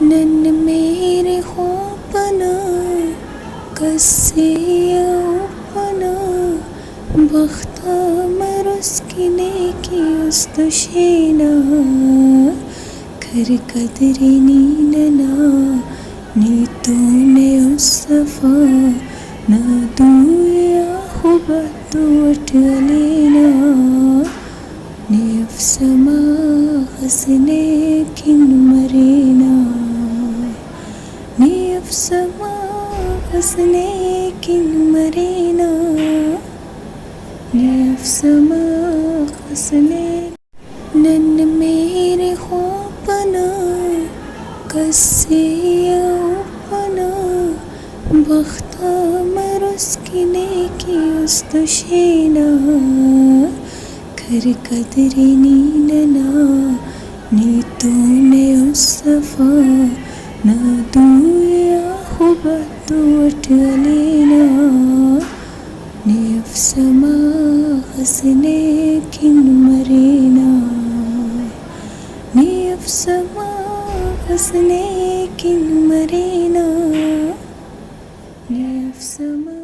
नन्न मेरे ख्वाबना कसिया उपना बख्ता मरुस्किने की उस्तुशीना कर कदरी नीनना नीतूने उस्सफा ना दूया हुबतुट अलीना नियफ्समा हसने किन मरीना नियफ्समा हसने किन मरीना नियफ्समा हसने नन्न मेरे ख्वाबना कसिया उपना बख्ता मरुस्किने की उस्तुशीना कर कदरी नीनना नीतूने उस्सफा ना दूया हुबतुट अलीना नियफ्समा हसने किन मरीना नियफ्समा हसने किन मरीना नियफ्समा